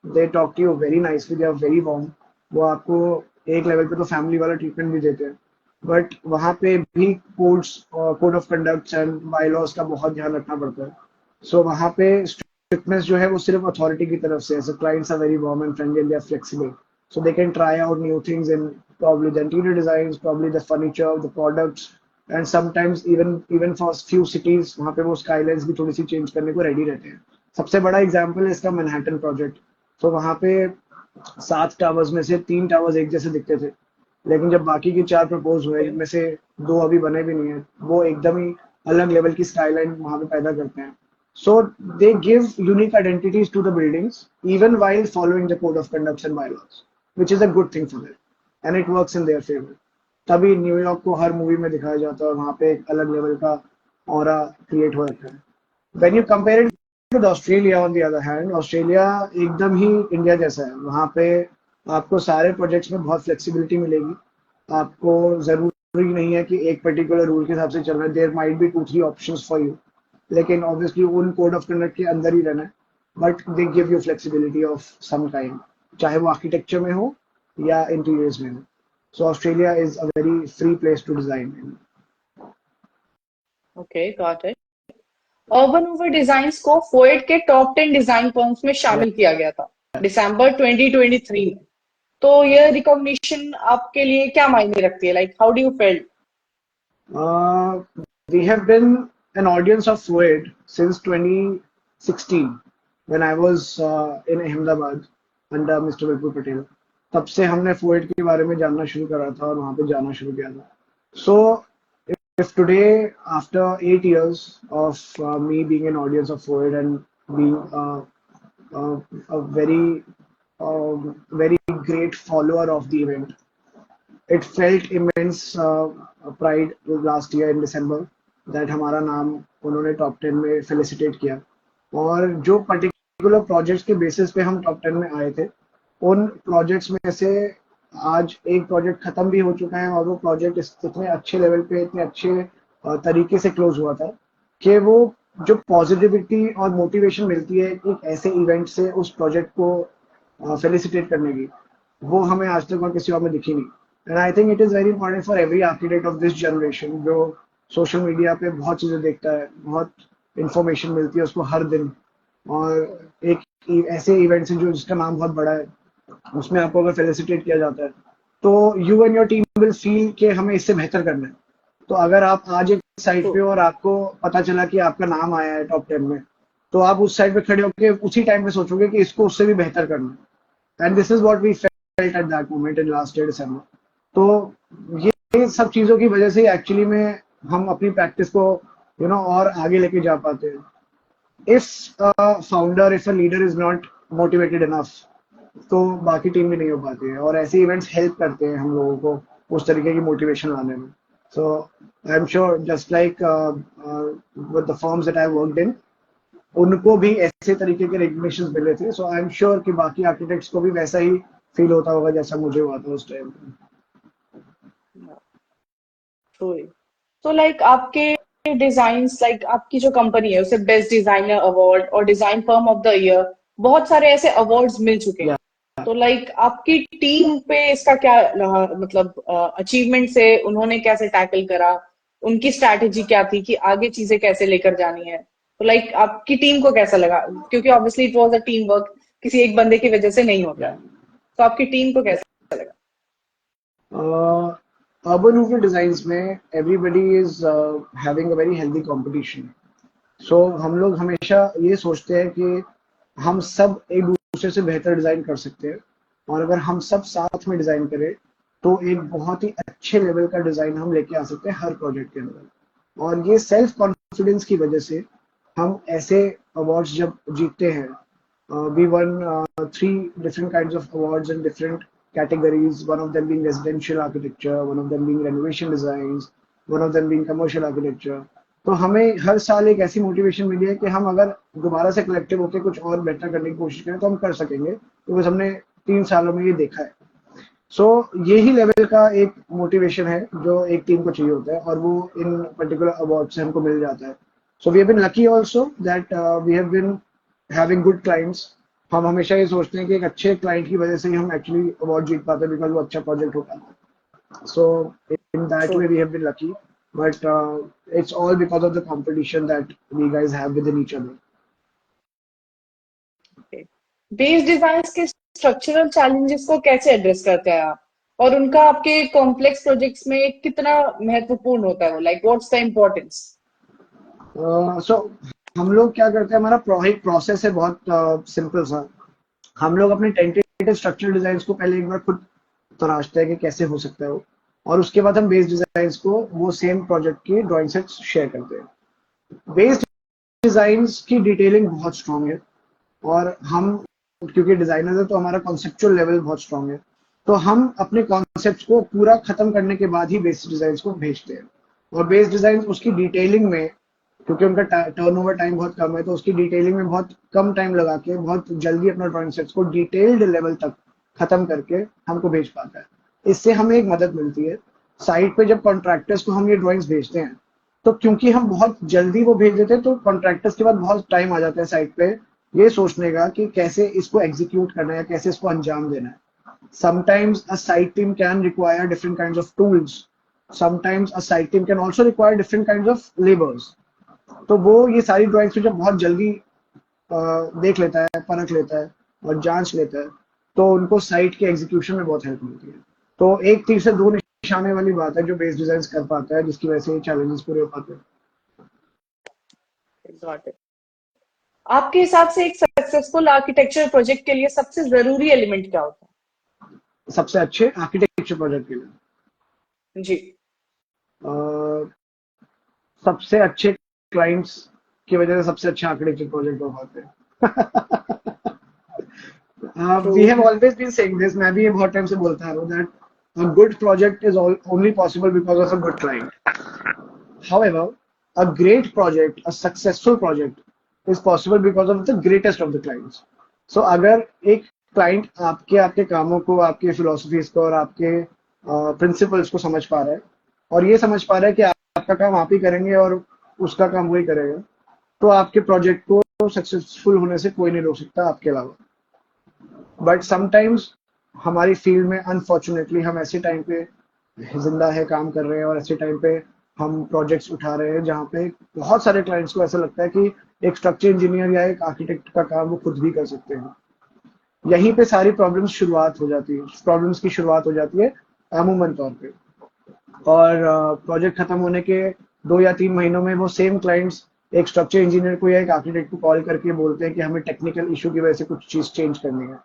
They talk to you very nicely. They are very warm. वो आपको एक level पे तो family वाला treatment भी देते हैं, बट वहां पे भी code of conduct and bylaws का बहुत ध्यान रखना पड़ता है. सो वहां पे स्ट्रिक्टनेस जो है वो सिर्फ अथॉरिटी की तरफ से. So clients are very warm and friendly and they are flexible, so they can try out new things in probably the interior designs, probably the furniture, the products, and sometimes even for few cities वहाँ पे वो skylines भी थोड़ी सी change करने को ready रहते हैं. सबसे बड़ा एग्जांपल है इसका मैनहट्टन प्रोजेक्ट. तो वहाँ पे 7 टावर्स में से 3 टावर्स एक जैसे दिखते थे, लेकिन जब बाकी के 4 प्रपोज हुए, जिनमें से 2 अभी बने भी नहीं है, वो एकदम ही अलग लेवल की स्काईलाइन वहाँ पे पैदा करते हैं. So they give unique identities to the buildings even while following the code of conduct and bylaws, which is a good thing for them, and it works in their favor. तभी New York को हर movie में दिखाया जाता है और वहाँ पे एक अलग लेवल का ऑरा क्रिएट हो रखा है. When you compare it with Australia, on the other hand, Australia एकदम ही इंडिया जैसा है. वहाँ पे आपको सारे प्रोजेक्ट्स में बहुत फ्लेक्सिबिलिटी मिलेगी. आपको जरूरी नहीं है कि एक पर्टिकुलर रूल के हिसाब से चलना है. There might be 2-3 options for you, लेकिन ऑब्वियसली उन कोड ऑफ कंडक्ट के अंदर ही रहना है. But they give you flexibility of some kind, चाहे वो आर्किटेक्चर में हो या इंटीरियर्स में हो. So Australia is a very free place to design. Okay, got it. Urban over designs को फोएट के टॉप 10 डिजाइन फर्म्स में शामिल किया गया था दिसंबर 2023 में. तो यह रिकॉग्निशन आपके लिए क्या मायने रखती है? Like how do you felt? We have been an audience of Floyd since 2016 when I was in Ahmedabad under Mr. Vipul Patel. तब से हमने Floyd के बारे में जानना शुरू करा था और वहाँ पे जाना शुरू किया था. So if today, after 8 years of me being an audience of Floyd and being a very great follower of the event, it felt immense pride last year in December that हमारा नाम उन्होंने टॉप 10 में felicitate किया. और जो particular projects के basis पे हम टॉप 10 में आए थे, उन प्रोजेक्ट्स में से आज एक प्रोजेक्ट खत्म भी हो चुका है और वो प्रोजेक्ट इतने अच्छे लेवल पे, इतने अच्छे तरीके से क्लोज हुआ था कि वो जो पॉजिटिविटी और मोटिवेशन मिलती है एक ऐसे इवेंट से उस प्रोजेक्ट को फेलिसिटेट करने की, वो हमें आज तक और किसी और में दिखी नहीं. And I think it is very important for every architect of this generation जो सोशल मीडिया पे बहुत चीज़ें देखता है, बहुत इंफॉर्मेशन मिलती है उसको हर दिन, और एक ऐसे इवेंट से जो जिसका नाम बहुत बड़ा है, उसमें आपको अगर फेलिसिटेट किया जाता है तो you and your team will feel कि हमें इससे बेहतर करना है. तो अगर आप आज एक साइट पे और आपको पता चला कि आपका नाम आया है टॉप 10 में, तो आप उस साइट पे खड़े होकर उसी टाइम पे सोचोगे कि इसको उससे भी बेहतर करना है. And this is what we felt at that moment in last year December. तो ये सब चीज़ों की वजह से एक्चुअली में हम अपनी प्रैक्टिस को और आगे लेके जा पाते हैं. If founder, if a leader is not motivated enough, तो बाकी टीम भी नहीं हो पाती है. और ऐसे इवेंट्स हेल्प करते हैं हम लोगों को उस तरीके की मोटिवेशन लाने में. So I am sure just like with the firms that I worked in, उनको भी ऐसे तरीके के रिकग्निशन मिले थे. सो आई एम श्योर कि बाकी आर्किटेक्ट्स को भी वैसा ही फील होता होगा जैसा मुझे हुआ था उस टाइम. तो लाइक आपके डिजाइन्स, लाइक आपकी जो कंपनी है उसे बेस्ट डिजाइनर अवार्ड और design firm of the year, बहुत सारे ऐसे अवार्ड्स मिल चुके हैं. तो लाइक आपकी टीम पे इसका क्या रहा, मतलब अचीवमेंट से उन्होंने कैसे टैकल करा, उनकी स्ट्रैटेजी क्या थी कि आगे चीजें कैसे लेकर जानी है? तो लाइक आपकी टीम को कैसा लगा? क्योंकि obviously it was a team work, किसी एक बंदे की वजह से नहीं होता. तो आपकी टीम को कैसा लगा? Urban Rural Designs में everybody is having a very healthy competition. So हम लोग हमेशा ये सोचते हैं कि हम सब एक दूसरे से बेहतर डिज़ाइन कर सकते हैं, और अगर हम सब साथ में डिज़ाइन करें तो एक बहुत ही अच्छे लेवल का डिज़ाइन हम लेके आ सकते हैं हर प्रोजेक्ट के अंदर. और ये सेल्फ कॉन्फिडेंस की वजह से हम ऐसे अवार्ड्स जब जीतते हैं, we won 3 different kinds of awards in different categories, one of them being residential architecture, one of them being renovation designs, one of them being commercial architecture. तो हमें हर साल एक ऐसी मोटिवेशन मिली है कि हम अगर दोबारा से कलेक्टिव होकर कुछ और बेटर करने की कोशिश करें तो हम कर सकेंगे, क्योंकि हमने 3 सालों में ये देखा है. सो यही लेवल का एक मोटिवेशन है जो एक टीम को चाहिए होता है, और वो इन पर्टिकुलर अवार्ड से हमको मिल जाता है. So we have been lucky also that we have been having good clients. हम हमेशा ये सोचते हैं कि एक अच्छे क्लाइंट की वजह से ही हम एक्चुअली अवार्ड जीत पाते हैं, बिकॉज वो अच्छा प्रोजेक्ट होता है. So in that way we have been lucky, but it's all because of the competition that we guys have within each other. Base designs के स्ट्रक्चरल चैलेंजेस को कैसे address करते हैं आप, और उनका आपके कॉम्प्लेक्स प्रोजेक्ट्स में कितना महत्वपूर्ण होता है वो? Like what's the importance? So हम लोग क्या करते हैं, हमारा एक प्रोसेस है बहुत सिंपल सा. हम लोग अपने टेंटेटिव स्ट्रक्चर डिजाइन को पहले एक बार खुद तराशते हैं कि कैसे हो सकता है वो, और उसके बाद हम बेस डिजाइन को वो सेम प्रोजेक्ट की ड्राइंग सेट्स शेयर करते हैं। बेस डिजाइन्स की डिटेलिंग बहुत स्ट्रांग है, और हम क्योंकि डिजाइनर है तो हमारा कॉन्सेप्चुअल लेवल बहुत स्ट्रांग है, तो हम अपने कॉन्सेप्ट को पूरा खत्म करने के बाद ही बेस डिजाइन को भेजते हैं। और बेस डिजाइन उसकी डिटेलिंग में, क्योंकि उनका टर्नओवर टाइम बहुत कम है, तो उसकी डिटेलिंग में बहुत कम टाइम लगा के बहुत जल्दी अपना ड्राइंग सेट्स को डिटेल्ड लेवल तक खत्म करके हमको भेज पाता है। इससे हमें एक मदद मिलती है साइट पे, जब कॉन्ट्रैक्टर्स को हम ये ड्राइंग्स भेजते हैं, तो क्योंकि हम बहुत जल्दी वो भेज देते हैं, तो कॉन्ट्रैक्टर्स के बाद बहुत टाइम आ जाता है साइट पे ये सोचने का कि कैसे इसको एग्जीक्यूट करना है, कैसे इसको अंजाम देना है। Sometimes a site team can require different kinds of tools. Sometimes a site team can also require different kinds of labors. तो वो ये सारी ड्राइंग्स जब बहुत जल्दी देख लेता है, परख लेता है और जांच लेता है, तो उनको साइट के एग्जीक्यूशन में बहुत हेल्प मिलती है। तो एक तीर से दो निशाने वाली बात है जो बेस डिजाइन कर पाता है, जिसकी वजह से चैलेंजेस पूरे हो पाते हैं। Got it. आपके हिसाब से एक सक्सेसफुल आर्किटेक्चर प्रोजेक्ट के लिए सबसे जरूरी एलिमेंट क्या होता सबसे अच्छे आर्किटेक्चर प्रोजेक्ट के लिए है? जी। सबसे अच्छे क्लाइंट्स की वजह से सबसे अच्छे आर्किटेक्चर प्रोजेक्ट हो पाते हैं। True. We have always been saying this, मैं भी ये बहुत टाइम से बोलता आ रहा हूँ that a good project is only possible because of a good client. However, a great project, a successful project is possible because of the greatest of the clients. So अगर एक क्लाइंट आपके आपके कामों को, आपके फिलोसफीज को और आपके प्रिंसिपल्स को समझ पा रहा है, और ये समझ पा रहा है कि आपका काम आप ही करेंगे और उसका काम वही करेगा, तो आपके प्रोजेक्ट को सक्सेसफुल होने से कोई नहीं रोक सकता आपके अलावा। बट समटाइम्स हमारी फील्ड में अनफॉर्चुनेटली हम ऐसे टाइम पे जिंदा है, काम कर रहे हैं, और ऐसे टाइम पे हम प्रोजेक्ट्स उठा रहे हैं जहाँ पे बहुत सारे क्लाइंट्स को ऐसा लगता है कि एक स्ट्रक्चर इंजीनियर या एक आर्किटेक्ट का काम वो खुद भी कर सकते हैं। यहीं पे सारी प्रॉब्लम्स की शुरुआत हो जाती है अमूमन तौर पे। और प्रोजेक्ट खत्म होने के 2 या 3 महीनों में वो सेम क्लाइंट्स एक स्ट्रक्चर इंजीनियर को या एक आर्किटेक्ट को कॉल करके बोलते हैं कि हमें टेक्निकल इशू की वजह से कुछ चीज चेंज करनी है।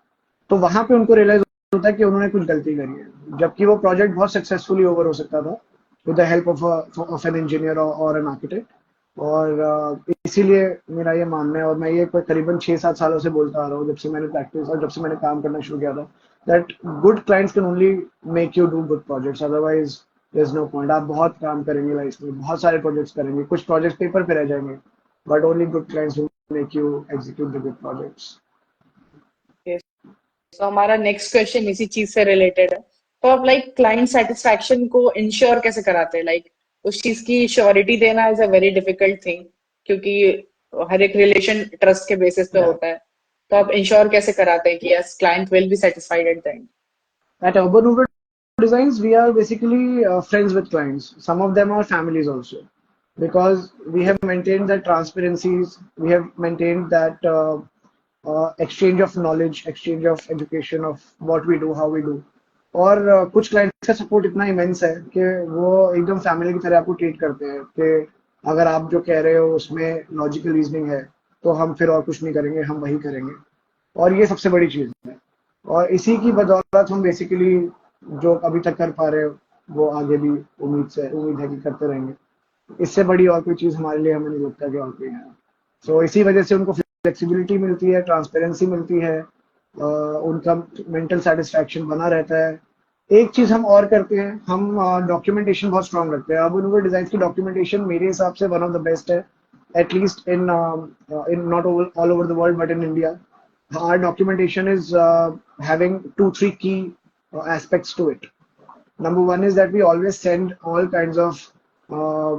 तो वहां पे उनको रियलाइज होता है कि उन्होंने कुछ गलती करी है, जबकि वो प्रोजेक्ट बहुत सक्सेसफुली ओवर हो सकता था with the help of an engineer और एन आर्किटेक्ट। और इसीलिए मेरा ये मानना है, और मैं ये करीबन 6-7 सालों से बोलता आ रहा हूँ, जब से मैंने प्रैक्टिस और जब से मैंने काम करना शुरू किया था, that good clients can only make you do good projects, otherwise there is no point. आप बहुत काम करेंगे लाइफ में, बहुत सारे प्रोजेक्ट्स करेंगे, कुछ प्रोजेक्ट्स पेपर पे रह जाएंगे, but only good clients will make you execute the good projects. तो हमारा नेक्स्ट क्वेश्चन इसी चीज से रिलेटेड है। तो आप लाइक क्लाइंट सेटिस्फैक्शन को इंश्योर कैसे कराते हैं? लाइक उस चीज की श्योरिटी देना is a very difficult thing, क्योंकि हर एक रिलेशन ट्रस्ट के बेसिस पे होता है। तो आप इंश्योर कैसे कराते हैं कि yes client will be satisfied at the end? At Urban Uber Designs, we are basically friends with clients. Some of them are families also, because we have maintained that transparencies, we have maintained that exchange of knowledge, exchange of education of what we do, how we do. और कुछ clients का support इतना immense है कि वो एकदम family की तरह आपको ट्रीट करते हैं कि अगर आप जो कह रहे हो उसमें लॉजिकल रीजनिंग है, तो हम फिर और कुछ नहीं करेंगे, हम वही करेंगे। और ये सबसे बड़ी चीज है, और इसी की बदौलत हम बेसिकली जो अभी तक कर पा रहे हो वो आगे भी उम्मीद है कि करते रहेंगे। इससे बड़ी और कोई चीज हमारे लिए हमें नहीं लगता कि और कोई है। सो इसी वजह से उनको फ्लेक्सिबिलिटी मिलती है, ट्रांसपेरेंसी मिलती है, उनका मेंटल सेटिस्फैक्शन बना रहता है। एक चीज हम और करते हैं, हम डॉक्यूमेंटेशन बहुत स्ट्रांग रखते हैं। अब उनके डिजाइन की डॉक्यूमेंटेशन मेरे हिसाब से वन ऑफ द बेस्ट है, at least in not all over the world but in India. Our documentation is having 2-3 key aspects to it. Number one is that we always send all kinds of uh,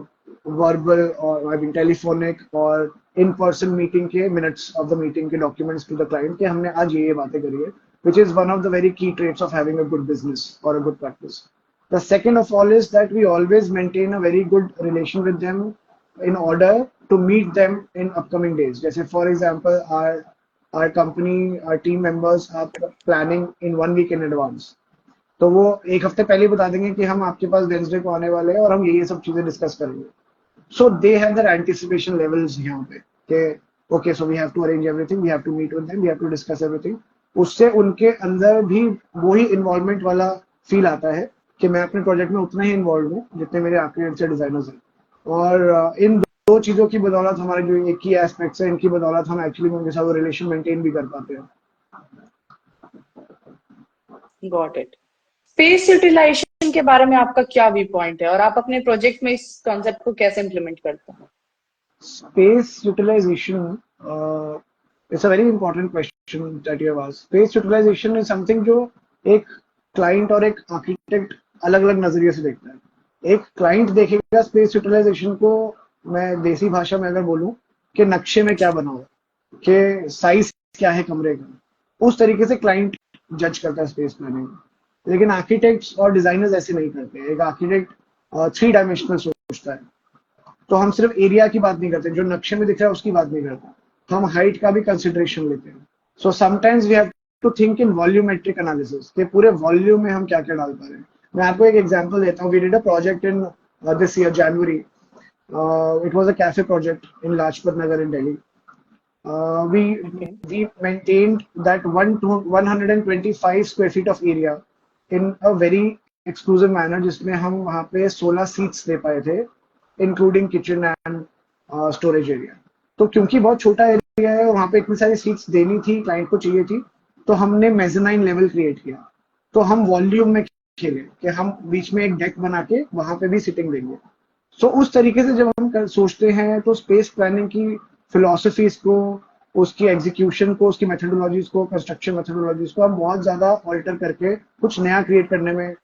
verbal or I mean telephonic or in-person meeting के minutes of the meeting के documents to the client कि हमने आज ये बातें करी है, which is one of the very key traits of having a good business or a good practice. The second of all is that we always maintain a very good relation with them in order to meet them in upcoming days. जैसे for example, our company, our team members are planning in 1 week in advance. तो वो एक हफ्ते पहले बता देंगे कि हम आपके पास वेंसडे को आने वाले हैं और हम ये सब चीजें डिस्कस करेंगे। So they have their anticipation levels यहाँ पे कि okay, so we have to arrange everything, we have to meet with them, we have to discuss everything. उससे उनके अंदर भी वही इन्वॉल्वमेंट वाला फील आता है कि मैं अपने प्रोजेक्ट में उतना ही इन्वॉल्व हूँ जितने मेरे आर्किटेक्ट से डिजाइनर्स हैं। और इन दो चीजों की बदौलत हमारे जो एक ही एस्पेक्ट्स है, इनकी बदौलत हम एक्चुअली उनके साथ वो रिलेशन मेंटेन भी कर पाते हैं। Got it. स्पेस यूटिलाइजेशन के बारे में आपका क्या व्यू पॉइंट है और आप अपने प्रोजेक्ट में इस कॉन्सेप्ट को कैसे इम्प्लीमेंट करते हैं? Space utilization, it's a very important question that you have asked. Space utilization is something जो एक क्लाइंट और एक आर्किटेक्ट अलग अलग नजरिए से देखता है। एक क्लाइंट देखेगा स्पेस यूटिलाइजेशन को, मैं देसी भाषा में अगर बोलूं कि नक्शे में क्या बना हुआ है, कि साइज क्या है कमरे का, उस तरीके से क्लाइंट जज करता है स्पेस प्लानिंग। लेकिन आर्किटेक्ट्स और डिजाइनर्स ऐसे नहीं करते। एक आर्किटेक्ट 3 डायमेंशनल सोचता है। तो हम सिर्फ एरिया की बात नहीं करते, जो नक्शे में दिख रहा है उसकी बात नहीं करते, तो हम हाइट का भी कंसिडरेशन लेते हैं। So sometimes we have to think in volumetric analysis के पूरे वॉल्यूम में हम क्या क्या डाल पा रहे हैं। मैं आपको एक एग्जांपल देता हूँ। We did a project in this year January. It was a cafe project in Lajpat Nagar in Delhi. we Okay. we maintained that 125 square feet of area in a very exclusive manner, जिसमें हम वहाँ पे 16 सीट्स दे पाए थे, including kitchen and storage area. तो क्योंकि बहुत छोटा एरिया है, वहाँ पे इतनी सारी सीट्स देनी थी, क्लाइंट को चाहिए थी, तो हमने मेजनाइन लेवल क्रिएट किया। तो हम वॉल्यूम में खेले कि हम बीच में एक डेक बना के वहां पे भी सिटिंग देंगे। सो उस तरीके से जब हम सोचते हैं तो स्पेस प्लानिंग की फिलोसफीज को, उसकी एग्जीक्यूशन को, उसकी मेथडोलॉजीज को, कंस्ट्रक्शन मेथडोलॉजीज को हम बहुत ज्यादा ऑल्टर करके कुछ नया क्रिएट करने में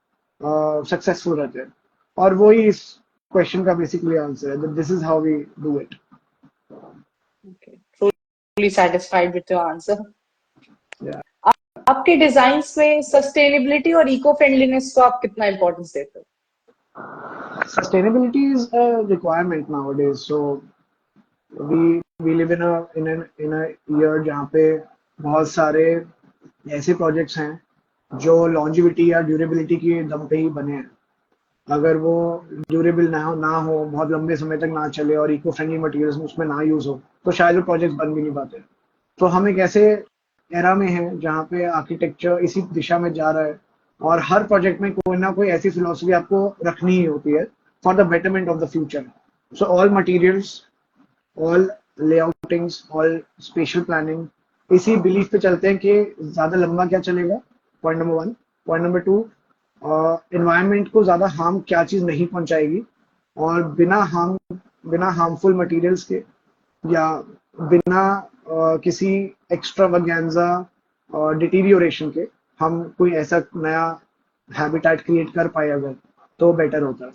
सक्सेसफुल रहते हैं। और वही इस क्वेश्चन का बेसिकली आंसर है, this is how we do it. Okay. Truly satisfied with your answer. आपके डिजाइन्स में सस्टेनेबिलिटी और इको फ्रेंडलीनेस को आप कितना इंपॉर्टेंस देते हो? Sustainability is a requirement nowadays. So we live in a year जहाँ पे बहुत सारे ऐसे प्रोजेक्ट्स हैं जो लॉन्जिविटी या ड्यूरेबिलिटी की दम पे ही बने हैं। अगर वो ड्यूरेबल ना हो, बहुत लंबे समय तक ना चले और इको फ्रेंडली मटेरियल्स उसमें ना यूज हो, तो शायद वो प्रोजेक्ट्स बन भी नहीं पाते। तो हम एक ऐसे एरा में हैं जहाँ पे आर्किटेक्चर इसी दिशा में जा रहा है, और हर प्रोजेक्ट में कोई ना कोई ऐसी फिलोसफी आपको रखनी ही होती है for the betterment of the future. So all materials, all layoutings, all special planning इसी बिलीफ पे चलते हैं कि ज्यादा लंबा क्या चलेगा, point number 1। Point number 2, environment को ज्यादा हार्म क्या चीज नहीं पहुंचाएगी, और बिना हार्मफुल मटेरियल्स के या बिना किसी एक्स्ट्रावागेंजा डिटीरियोरेशन के हम कोई ऐसा नया हैबिटेट क्रिएट कर पाए अगर, तो बेटर होता है।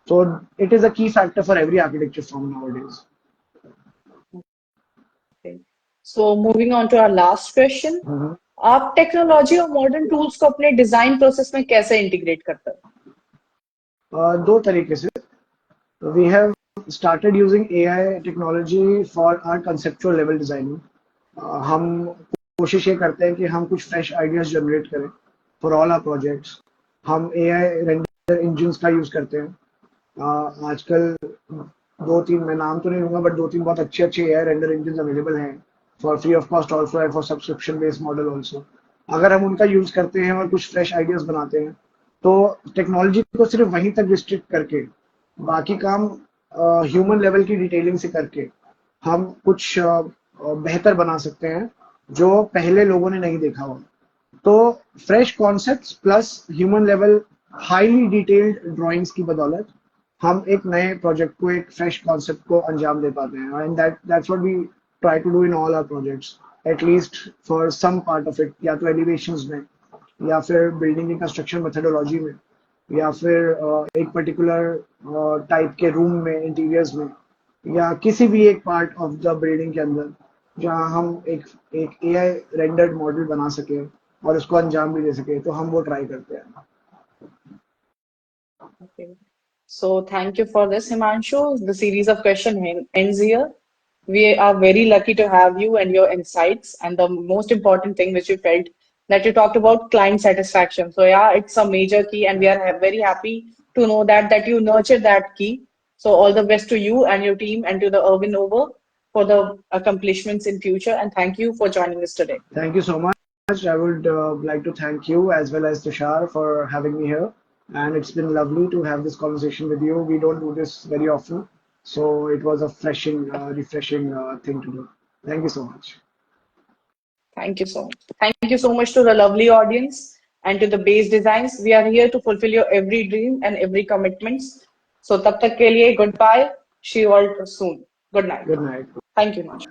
सो इट इज अ की factor for every architecture form nowadays. Okay. So moving on to our last question. आप टेक्नोलॉजी और मॉडर्न टूल्स को अपने डिजाइन प्रोसेस में कैसे इंटीग्रेट करते हैं? दो तरीके से। We have started using AI technology for our conceptual level designing. हम कोशिश ये करते हैं कि हम कुछ फ्रेश आइडियाज जनरेट करें फॉर ऑल आवर प्रोजेक्ट्स। हम AI रेंडर इंजन्स का यूज करते हैं। आजकल 2-3, मैं नाम तो नहीं लूंगा, बट 2-3 बहुत अच्छे अच्छे AI रेंडर इंजन्स अवेलेबल हैं for free of cost also and for subscription based model also. अगर हम उनका यूज करते हैं और कुछ फ्रेश आइडियाज बनाते हैं, तो टेक्नोलॉजी को सिर्फ वहीं तक रिस्ट्रिक्ट करके बाकी काम ह्यूमन लेवल की डिटेलिंग से करके हम कुछ बेहतर बना सकते हैं जो पहले लोगों ने नहीं देखा हो। तो fresh concepts plus human level highly detailed drawings की बदौलत हम एक नए प्रोजेक्ट को, एक फ्रेश कॉन्सेप्ट को अंजाम दे पाते हैं। And that's what we try to do in all our projects, at least for some part of it, या तो एलिवेशंस में, या फिर बिल्डिंग की कंस्ट्रक्शन मेथडोलॉजी में, या फिर एक पर्टिकुलर टाइप के रूम में, इंटीरियर्स में, या किसी भी एक पार्ट ऑफ द बिल्डिंग के अंदर जहां हम एक AI रेंडर्ड मॉडल बना सके और उसको अंजाम भी दे सके, तो हम वो ट्राई करते हैं। Okay. So thank you for this, Himanshu. The series of questions ends here. We are very lucky to have you and your insights. And the most important thing which you felt that you talked about client satisfaction. So yeah, it's a major key, and we are very happy to know that you nurture that key. So all the best to you and your team and to the Urban Over for the accomplishments in future. And thank you for joining us today. Thank you so much. I would like to thank you as well as Tushar for having me here. And it's been lovely to have this conversation with you. We don't do this very often. So it was a refreshing thing to do. Thank you so much. Thank you so much. Thank you so much to the lovely audience and to the base designs. We are here to fulfill your every dream and every commitments. So tab tak ke liye goodbye. See you all soon. Good night. Good night. Thank you much.